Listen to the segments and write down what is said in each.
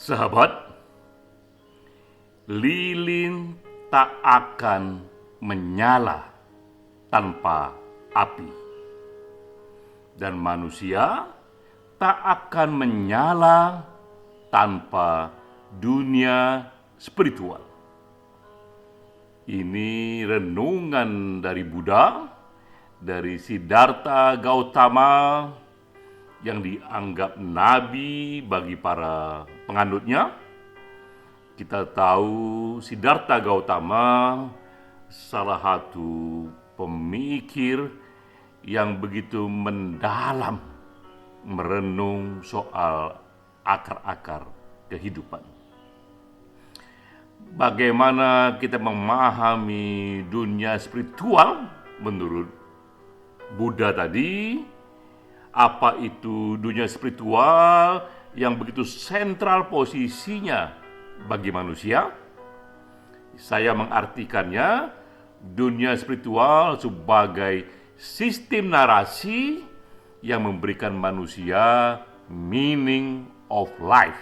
Sahabat, lilin tak akan menyala tanpa api, dan manusia tak akan menyala tanpa dunia spiritual. Ini renungan dari Buddha, dari Siddhartha Gautama, yang dianggap nabi bagi para penganutnya. Kita tahu Siddhartha Gautama salah satu pemikir yang begitu mendalam merenung soal akar-akar kehidupan. Bagaimana kita memahami dunia spiritual menurut Buddha tadi? Apa itu dunia spiritual yang begitu sentral posisinya bagi manusia? Saya mengartikannya dunia spiritual sebagai sistem narasi yang memberikan manusia meaning of life.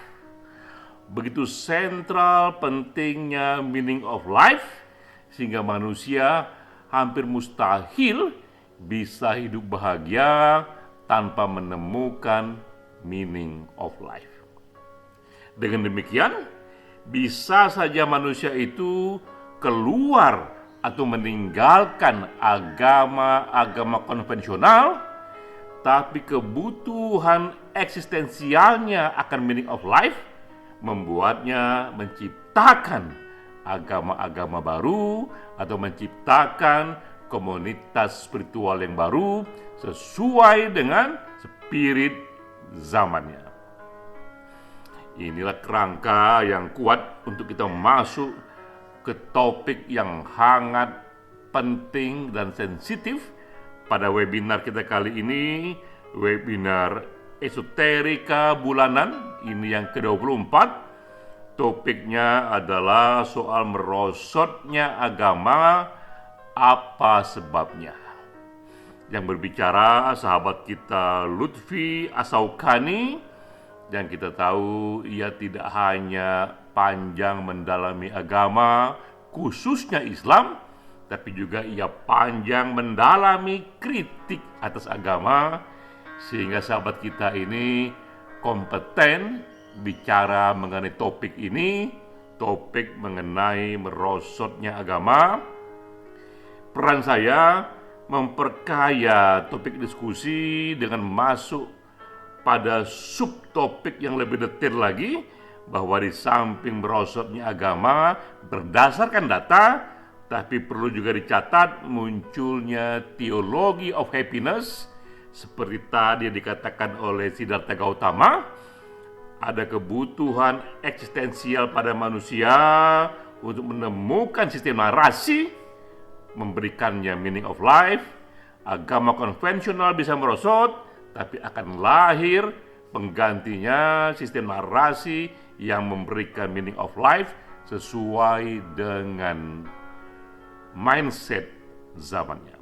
Begitu sentral pentingnya meaning of life, sehingga manusia hampir mustahil bisa hidup bahagia tanpa menemukan meaning of life. Dengan demikian, bisa saja manusia itu keluar atau meninggalkan agama-agama konvensional, tapi kebutuhan eksistensialnya akan meaning of life membuatnya menciptakan agama-agama baru atau menciptakan komunitas spiritual yang baru sesuai dengan spirit zamannya. Inilah kerangka yang kuat untuk kita masuk ke topik yang hangat, penting, dan sensitif pada webinar kita kali ini, webinar Esoterika Bulanan, ini yang ke-24. Topiknya adalah soal merosotnya agama, apa sebabnya? Yang berbicara sahabat kita Lutfi Asaukani, dan kita tahu ia tidak hanya panjang mendalami agama, khususnya Islam, tapi juga ia panjang mendalami kritik atas agama, sehingga sahabat kita ini kompeten bicara mengenai topik ini, topik mengenai merosotnya agama. Peran saya memperkaya topik diskusi dengan masuk pada subtopik yang lebih detail lagi, bahwa di samping merosotnya agama berdasarkan data, tapi perlu juga dicatat munculnya teologi of happiness, seperti tadi dikatakan oleh Siddhartha Gautama. Ada kebutuhan eksistensial pada manusia untuk menemukan sistem narasi, memberikannya meaning of life. Agama konvensional bisa merosot, tapi akan lahir penggantinya sistem narasi yang memberikan meaning of life sesuai dengan mindset zamannya.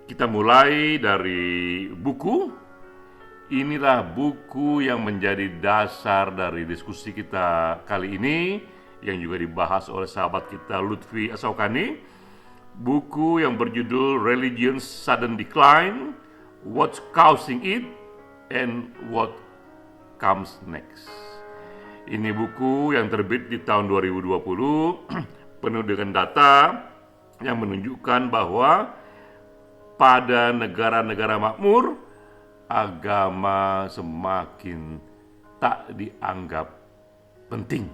Kita mulai dari buku. Inilah buku yang menjadi dasar dari diskusi kita kali ini, yang juga dibahas oleh sahabat kita Lutfi Asaukani. Buku yang berjudul Religion's Sudden Decline, What's Causing It, and What Comes Next. Ini buku yang terbit di tahun 2020, penuh dengan data yang menunjukkan bahwa pada negara-negara makmur, agama semakin tak dianggap penting.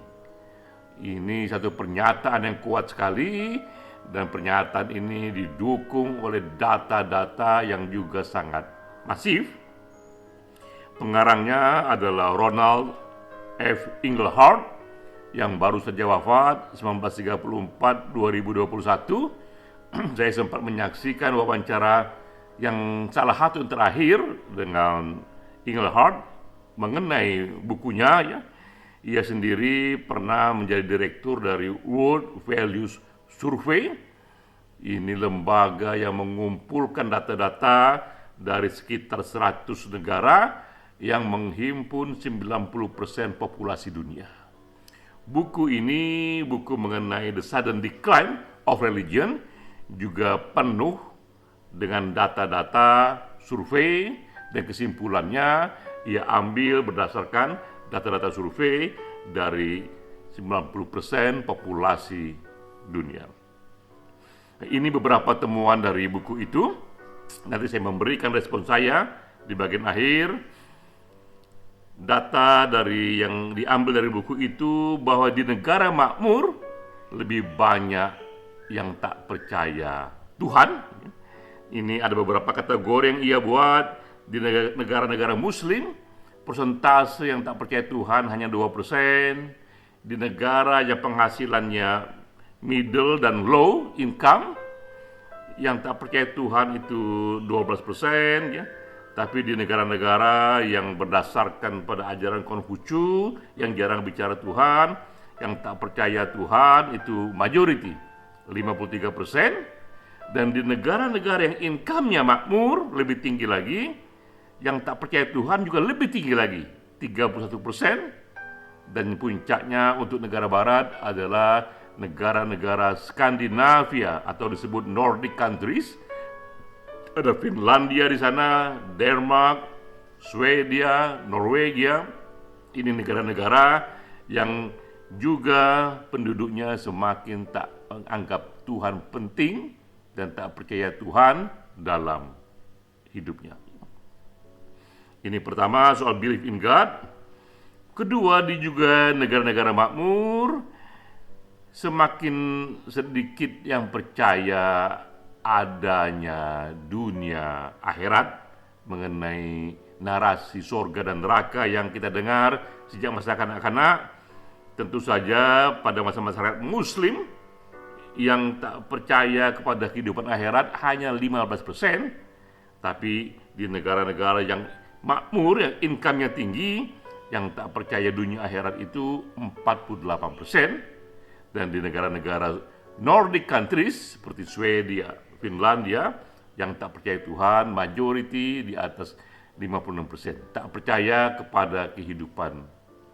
Ini satu pernyataan yang kuat sekali, dan pernyataan ini didukung oleh data-data yang juga sangat masif. Pengarangnya adalah Ronald F. Inglehart yang baru saja wafat 1934-2021. Saya sempat menyaksikan wawancara yang salah satu yang terakhir dengan Inglehart mengenai bukunya. Ya, ia sendiri pernah menjadi direktur dari World Values Survey. Ini lembaga yang mengumpulkan data-data dari sekitar 100 negara yang menghimpun 90% populasi dunia. Buku ini buku mengenai The Sudden Decline of Religion, juga penuh dengan data-data survei, dan kesimpulannya ia ambil berdasarkan data-data survei dari 90% populasi dunia. Ini beberapa temuan dari buku itu. Nanti saya memberikan respon saya di bagian akhir. Data dari yang diambil dari buku itu bahwa di negara makmur lebih banyak yang tak percaya Tuhan. Ini ada beberapa kategori yang ia buat. Di negara-negara muslim, persentase yang tak percaya Tuhan hanya 2%. Di negara yang penghasilannya middle dan low income, yang tak percaya Tuhan itu 12%, ya. Tapi di negara-negara yang berdasarkan pada ajaran Konfusius, yang jarang bicara Tuhan, yang tak percaya Tuhan itu majority, 53%. Dan di negara-negara yang income-nya makmur, lebih tinggi lagi, yang tak percaya Tuhan juga lebih tinggi lagi, 31%. Dan puncaknya untuk negara barat adalah negara-negara Skandinavia atau disebut Nordic countries. Ada Finlandia di sana, Denmark, Swedia, Norwegia. Ini negara-negara yang juga penduduknya semakin tak menganggap Tuhan penting dan tak percaya Tuhan dalam hidupnya. Ini pertama soal belief in God. Kedua, di juga negara-negara makmur semakin sedikit yang percaya adanya dunia akhirat, mengenai narasi surga dan neraka yang kita dengar sejak masa kanak-kanak. Tentu saja pada masa masyarakat muslim yang tak percaya kepada kehidupan akhirat hanya 15%, tapi di negara-negara yang makmur, yang income-nya tinggi, yang tak percaya dunia akhirat itu 48%. Dan di negara-negara Nordic countries seperti Swedia, Finlandia, yang tak percaya Tuhan majority di atas 56%, tak percaya kepada kehidupan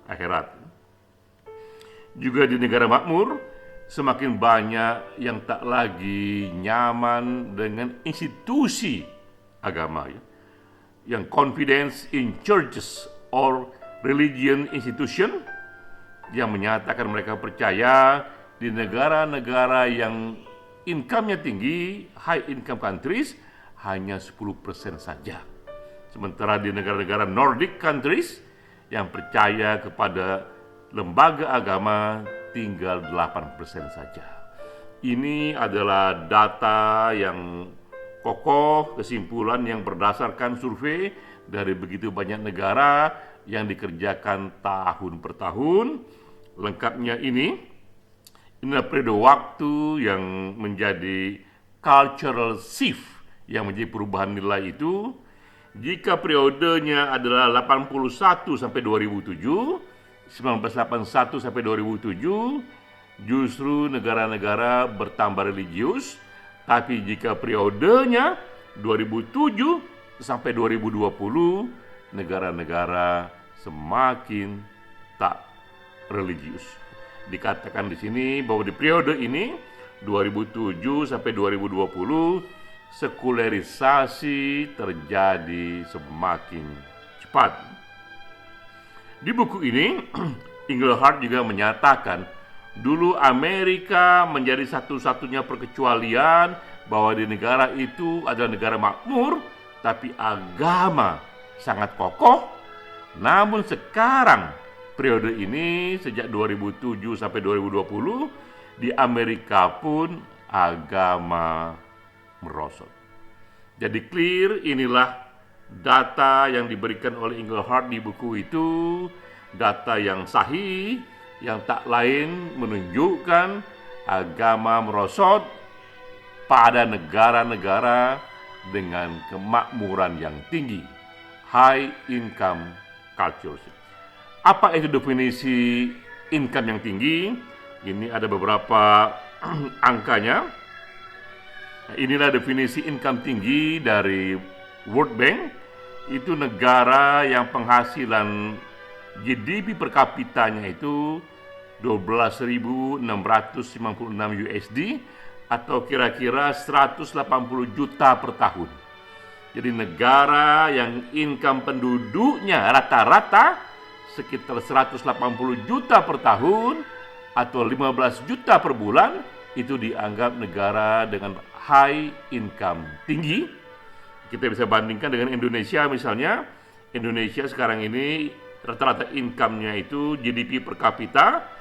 akhirat. Juga di negara makmur semakin banyak yang tak lagi nyaman dengan institusi agama, ya, yang confidence in churches or religion institution, yang menyatakan mereka percaya di negara-negara yang income-nya tinggi, high income countries, hanya 10% saja. Sementara di negara-negara Nordic countries yang percaya kepada lembaga agama tinggal 8% saja. Ini adalah data yang kokoh, kesimpulan yang berdasarkan survei dari begitu banyak negara yang dikerjakan tahun per tahun. Lengkapnya ini adalah periode waktu yang menjadi cultural shift, yang menjadi perubahan nilai itu. Jika periodenya adalah 81 sampai 2007, 1981 sampai 2007, justru negara-negara bertambah religius. Tapi jika periodenya 2007 sampai 2020, negara-negara semakin tak religius. Dikatakan di sini bahwa di periode ini 2007 sampai 2020 sekularisasi terjadi semakin cepat. Di buku ini Engelhardt juga menyatakan dulu Amerika menjadi satu-satunya perkecualian bahwa di negara itu adalah negara makmur tapi agama sangat kokoh. Namun sekarang periode ini sejak 2007 sampai 2020 di Amerika pun agama merosot. Jadi clear, inilah data yang diberikan oleh Engelhardt di buku itu, data yang sahih, yang tak lain menunjukkan agama merosot pada negara-negara dengan kemakmuran yang tinggi, high income culture. Apa itu definisi income yang tinggi? Ini ada beberapa angkanya. Inilah definisi income tinggi dari World Bank. itu negara yang penghasilan GDP per kapitanya itu 12.656 USD atau kira-kira 180 juta per tahun. Jadi negara yang income penduduknya rata-rata sekitar 180 juta per tahun atau 15 juta per bulan, itu dianggap negara dengan high income tinggi. Kita bisa bandingkan dengan Indonesia misalnya. Indonesia sekarang ini rata-rata income-nya itu GDP per kapita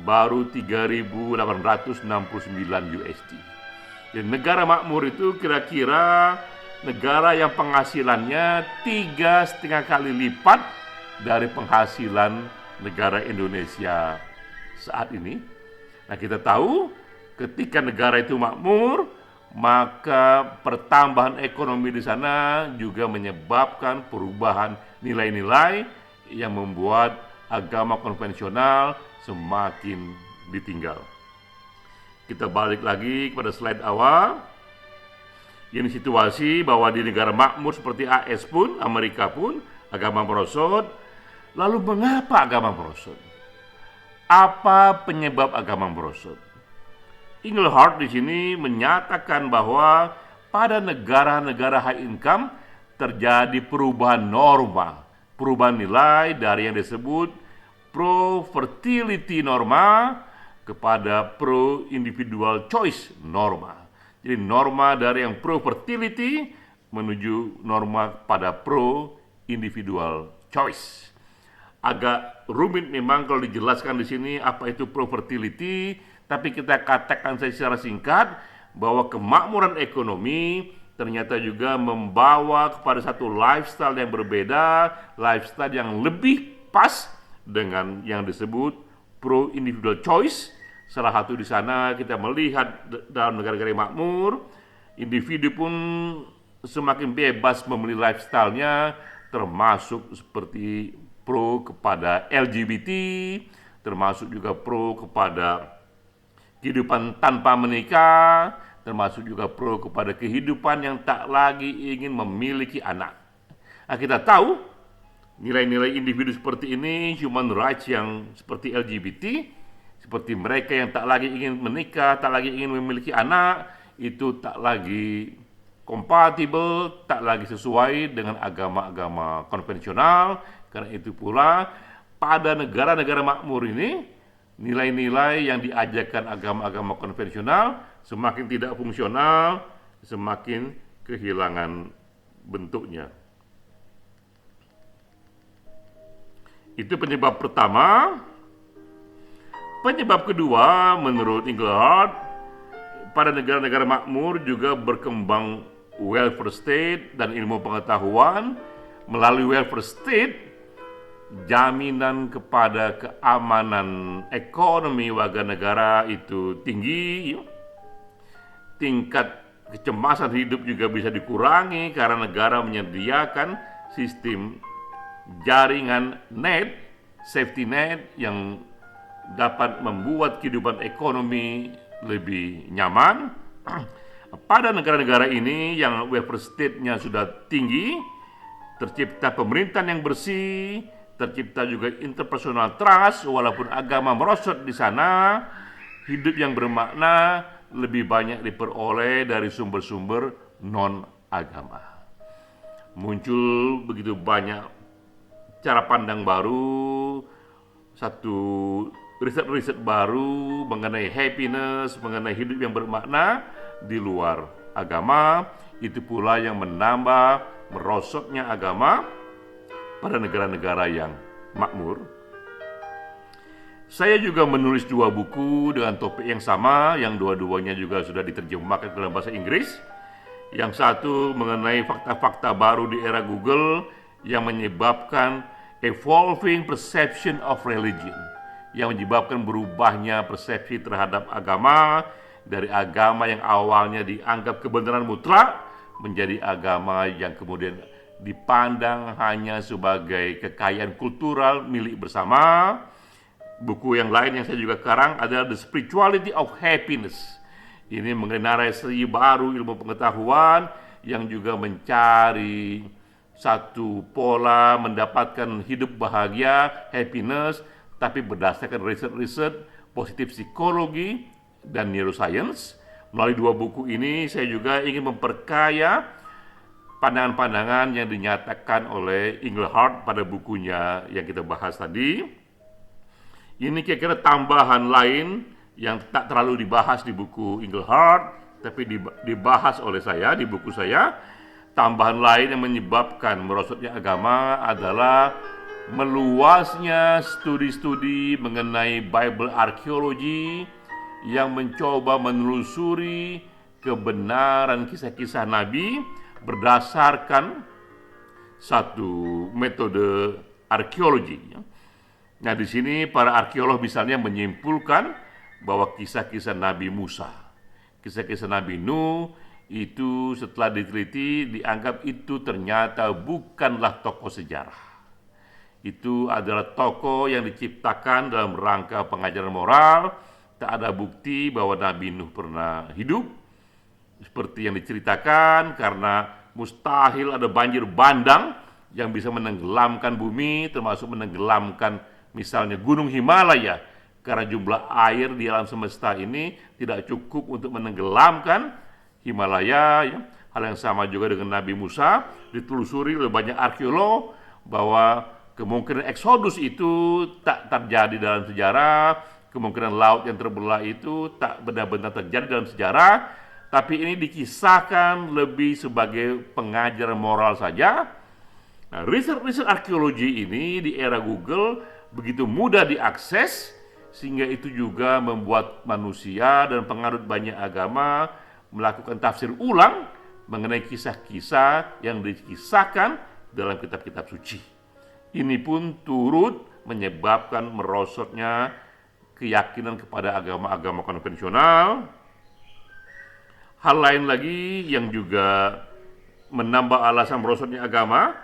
baru 3.869 USD. Jadi negara makmur itu kira-kira negara yang penghasilannya 3,5 kali lipat dari penghasilan negara Indonesia saat ini. Nah, kita tahu ketika negara itu makmur, maka pertambahan ekonomi di sana juga menyebabkan perubahan nilai-nilai yang membuat agama konvensional semakin ditinggal. Kita balik lagi kepada slide awal. Ini situasi bahwa di negara makmur seperti AS pun, Amerika pun, agama merosot. Lalu mengapa agama merosot? Apa penyebab agama merosot? Engelhardt di sini menyatakan bahwa pada negara-negara high income terjadi perubahan norma, perubahan nilai dari yang disebut pro-fertility norma kepada pro-individual choice norma. Jadi norma dari yang pro-fertility menuju norma pada pro-individual choice. Agak rumit memang kalau dijelaskan di sini apa itu pro-fertility, tapi kita katakan secara singkat bahwa kemakmuran ekonomi ternyata juga membawa kepada satu lifestyle yang berbeda, lifestyle yang lebih pas dengan yang disebut pro-individual choice. Salah satu di sana kita melihat dalam negara-negara makmur, individu pun semakin bebas memilih lifestyle-nya, termasuk seperti pro kepada LGBT, termasuk juga pro kepada kehidupan tanpa menikah, termasuk juga pro kepada kehidupan yang tak lagi ingin memiliki anak. Nah, kita tahu nilai-nilai individu seperti ini, human rights yang seperti LGBT, seperti mereka yang tak lagi ingin menikah, tak lagi ingin memiliki anak, itu tak lagi kompatibel, tak lagi sesuai dengan agama-agama konvensional. Karena itu pula pada negara-negara makmur ini, nilai-nilai yang diajarkan agama-agama konvensional semakin tidak fungsional, semakin kehilangan bentuknya. Itu penyebab pertama. Penyebab kedua, menurut Engelhardt, pada negara-negara makmur juga berkembang welfare state dan ilmu pengetahuan. Melalui welfare state, jaminan kepada keamanan ekonomi warga negara itu tinggi. Tingkat kecemasan hidup juga bisa dikurangi karena negara menyediakan sistem jaringan net, safety net yang dapat membuat kehidupan ekonomi lebih nyaman. Pada negara-negara ini yang welfare state-nya sudah tinggi, tercipta pemerintahan yang bersih, tercipta juga interpersonal trust, walaupun agama merosot di sana, hidup yang bermakna lebih banyak diperoleh dari sumber-sumber non-agama. Muncul begitu banyak cara pandang baru, satu riset-riset baru mengenai happiness, mengenai hidup yang bermakna di luar agama. Itu pula yang menambah merosotnya agama pada negara-negara yang makmur. Saya juga menulis 2 buku dengan topik yang sama, yang dua-duanya juga sudah diterjemahkan ke dalam bahasa Inggris. Yang satu mengenai fakta-fakta baru di era Google yang menyebabkan evolving perception of religion, yang menyebabkan berubahnya persepsi terhadap agama dari agama yang awalnya dianggap kebenaran mutlak menjadi agama yang kemudian dipandang hanya sebagai kekayaan kultural milik bersama. Buku yang lain yang saya juga karang adalah The Spirituality of Happiness. Ini mengenai narasi baru ilmu pengetahuan yang juga mencari satu pola mendapatkan hidup bahagia, happiness, tapi berdasarkan riset-riset positif psikologi dan neuroscience. Melalui dua buku ini saya juga ingin memperkaya pandangan-pandangan yang dinyatakan oleh Engelhardt pada bukunya yang kita bahas tadi. Ini kira-kira tambahan lain yang tak terlalu dibahas di buku Engelhardt, tapi dibahas oleh saya di buku saya. Tambahan lain yang menyebabkan merosotnya agama adalah meluasnya studi-studi mengenai Bible archaeology yang mencoba menelusuri kebenaran kisah-kisah Nabi berdasarkan satu metode arkeologi. Nah, di sini para arkeolog misalnya menyimpulkan bahwa kisah-kisah Nabi Musa, kisah-kisah Nabi Nuh itu setelah diteliti dianggap itu ternyata bukanlah tokoh sejarah. Itu adalah tokoh yang diciptakan dalam rangka pengajaran moral. Tak ada bukti bahwa Nabi Nuh pernah hidup seperti yang diceritakan, karena mustahil ada banjir bandang yang bisa menenggelamkan bumi, termasuk menenggelamkan misalnya Gunung Himalaya, karena jumlah air di alam semesta ini tidak cukup untuk menenggelamkan Himalaya. Ya. Hal yang sama juga dengan Nabi Musa, ditelusuri oleh banyak arkeolog bahwa kemungkinan Exodus itu tak terjadi dalam sejarah, kemungkinan laut yang terbelah itu tak benar-benar terjadi dalam sejarah, tapi ini dikisahkan lebih sebagai pengajaran moral saja. Nah, riset-riset arkeologi ini di era Google begitu mudah diakses, sehingga itu juga membuat manusia dan penganut banyak agama melakukan tafsir ulang mengenai kisah-kisah yang dikisahkan dalam kitab-kitab suci. Ini pun turut menyebabkan merosotnya keyakinan kepada agama-agama konvensional. Hal lain lagi yang juga menambah alasan merosotnya agama,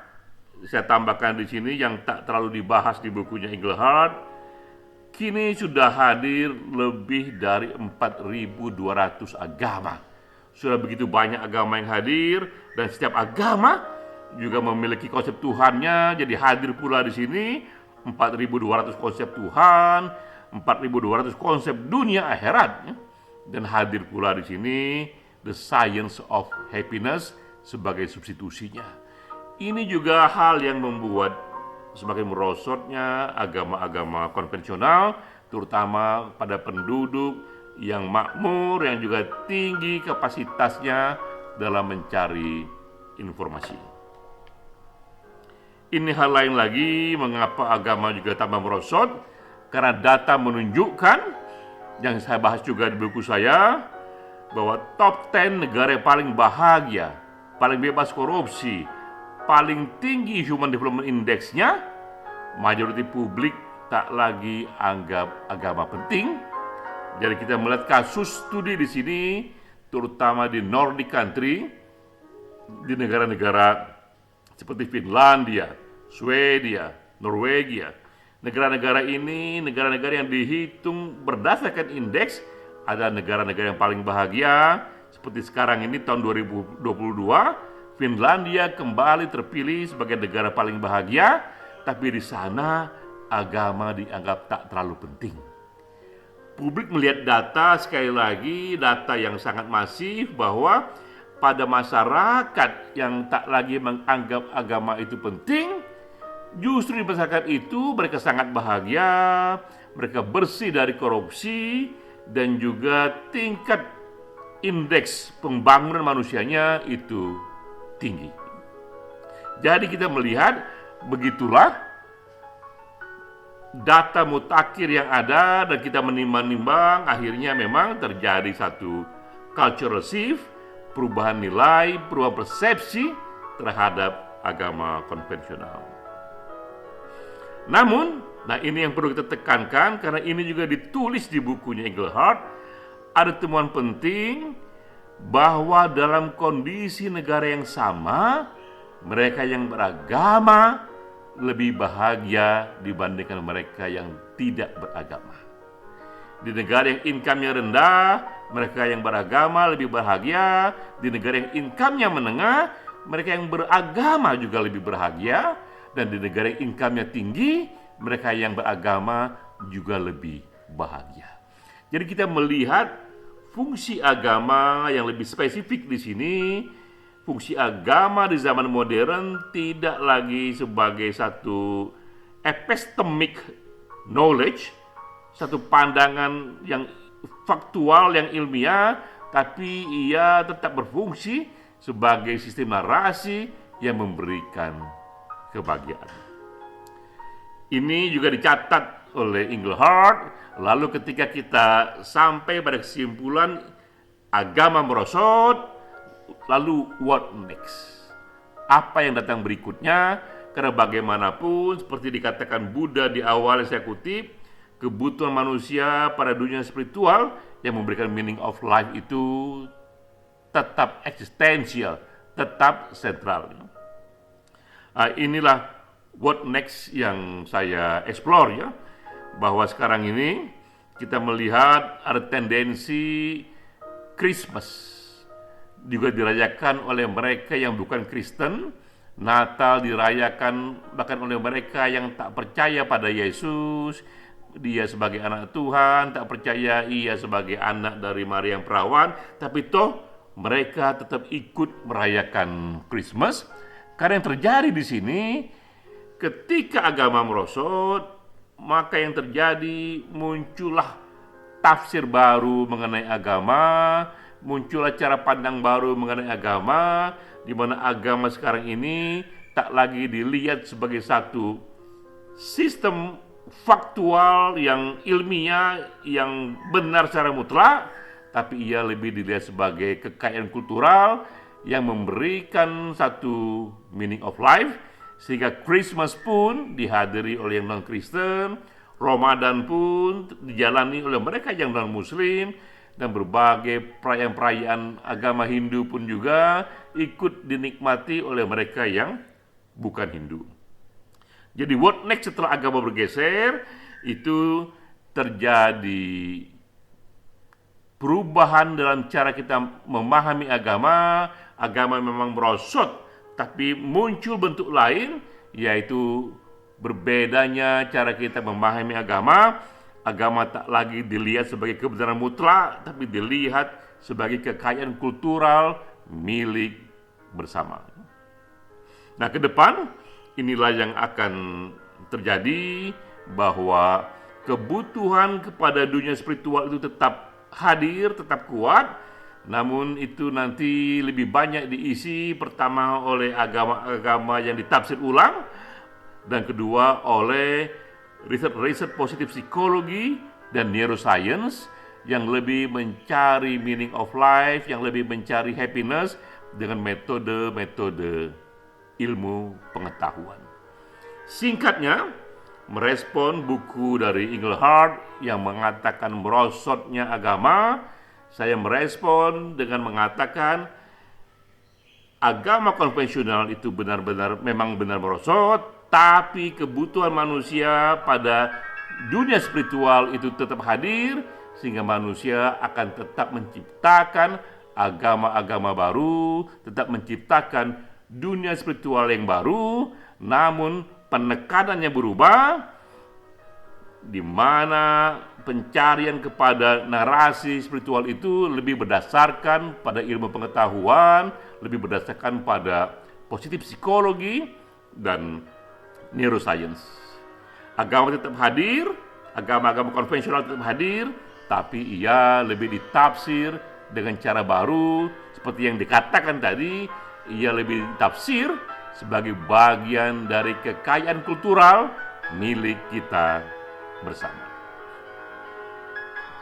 saya tambahkan di sini yang tak terlalu dibahas di bukunya Engelhardt. Kini sudah hadir lebih dari 4.200 agama. Sudah begitu banyak agama yang hadir, dan setiap agama juga memiliki konsep Tuhannya. Jadi hadir pula di sini 4.200 konsep Tuhan, 4.200 konsep dunia akhirat, dan hadir pula di sini the science of happiness sebagai substitusinya. Ini juga hal yang membuat semakin merosotnya agama-agama konvensional, terutama pada penduduk yang makmur, yang juga tinggi kapasitasnya dalam mencari informasi. Ini hal lain lagi mengapa agama juga tambah merosot, karena data menunjukkan, yang saya bahas juga di buku saya, bahwa top 10 negara yang paling bahagia, paling bebas korupsi, paling tinggi Human Development Index-nya, majoriti publik tak lagi anggap agama penting. Jadi kita melihat kasus studi di sini, terutama di Nordic country, di negara-negara seperti Finlandia, Swedia, Norwegia. Negara-negara ini, negara-negara yang dihitung berdasarkan indeks, ada negara-negara yang paling bahagia. Seperti sekarang ini tahun 2022, Finlandia kembali terpilih sebagai negara paling bahagia, tapi di sana agama dianggap tak terlalu penting. Publik melihat data, sekali lagi data yang sangat masif, bahwa pada masyarakat yang tak lagi menganggap agama itu penting, justru di masyarakat itu mereka sangat bahagia, mereka bersih dari korupsi, dan juga tingkat indeks pembangunan manusianya itu tinggi. Jadi kita melihat begitulah data mutakhir yang ada, dan kita menimbang-nimbang, akhirnya memang terjadi satu cultural shift, perubahan nilai, perubahan persepsi terhadap agama konvensional. Namun, ini yang perlu kita tekankan, karena ini juga ditulis di bukunya Engelhardt, ada temuan penting bahwa dalam kondisi negara yang sama, mereka yang beragama lebih bahagia dibandingkan mereka yang tidak beragama. Di negara yang income-nya rendah, mereka yang beragama lebih bahagia. Di negara yang income-nya menengah, mereka yang beragama juga lebih bahagia, dan di negara yang income-nya tinggi, mereka yang beragama juga lebih bahagia. Jadi kita melihat fungsi agama yang lebih spesifik di sini. Fungsi agama di zaman modern tidak lagi sebagai satu epistemic knowledge, satu pandangan yang faktual, yang ilmiah, tapi ia tetap berfungsi sebagai sistem narasi yang memberikan kebahagiaan. Ini juga dicatat oleh Engelhardt. Lalu ketika kita sampai pada kesimpulan agama merosot, lalu what next? Apa yang datang berikutnya? Karena bagaimanapun, seperti dikatakan Buddha di awal yang saya kutip, kebutuhan manusia pada dunia spiritual yang memberikan meaning of life itu tetap eksistensial, tetap sentral. Inilah what next yang saya explore ya, bahwa sekarang ini kita melihat ada tendensi Christmas juga dirayakan oleh mereka yang bukan Kristen, Natal dirayakan bahkan oleh mereka yang tak percaya pada Yesus, dia sebagai anak Tuhan, tak percaya ia sebagai anak dari Maria yang perawan, tapi toh mereka tetap ikut merayakan Christmas. Karena yang terjadi di sini, ketika agama merosot, maka yang terjadi muncullah tafsir baru mengenai agama, muncullah cara pandang baru mengenai agama, di mana agama sekarang ini tak lagi dilihat sebagai satu sistem faktual yang ilmiah, yang benar secara mutlak, tapi ia lebih dilihat sebagai kekayaan kultural yang memberikan satu meaning of life, sehingga Christmas pun dihadiri oleh yang non-Kristen, Ramadan pun dijalani oleh mereka yang non-Muslim, dan berbagai perayaan-perayaan agama Hindu pun juga ikut dinikmati oleh mereka yang bukan Hindu. Jadi what next setelah agama bergeser, itu terjadi perubahan dalam cara kita memahami agama. Agama memang merosot, tapi muncul bentuk lain, yaitu berbedanya cara kita memahami agama. Agama tak lagi dilihat sebagai kebenaran mutlak, tapi dilihat sebagai kekayaan kultural milik bersama. Nah, ke depan inilah yang akan terjadi, bahwa kebutuhan kepada dunia spiritual itu tetap hadir, tetap kuat, namun itu nanti lebih banyak diisi pertama oleh agama-agama yang ditafsir ulang, dan kedua oleh riset positif psikologi dan neuroscience yang lebih mencari meaning of life, yang lebih mencari happiness dengan metode-metode ilmu pengetahuan. Singkatnya, merespon buku dari Engelhardt yang mengatakan merosotnya agama, saya merespon dengan mengatakan agama konvensional itu memang benar merosot, tapi kebutuhan manusia pada dunia spiritual itu tetap hadir, sehingga manusia akan tetap menciptakan agama-agama baru, tetap menciptakan dunia spiritual yang baru, namun penekanannya berubah, di mana pencarian kepada narasi spiritual itu lebih berdasarkan pada ilmu pengetahuan, lebih berdasarkan pada positif psikologi dan neuroscience. Agama tetap hadir, agama-agama konvensional tetap hadir, tapi ia lebih ditafsir dengan cara baru, seperti yang dikatakan tadi, ia lebih ditafsir sebagai bagian dari kekayaan kultural milik kita bersama.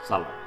Salam.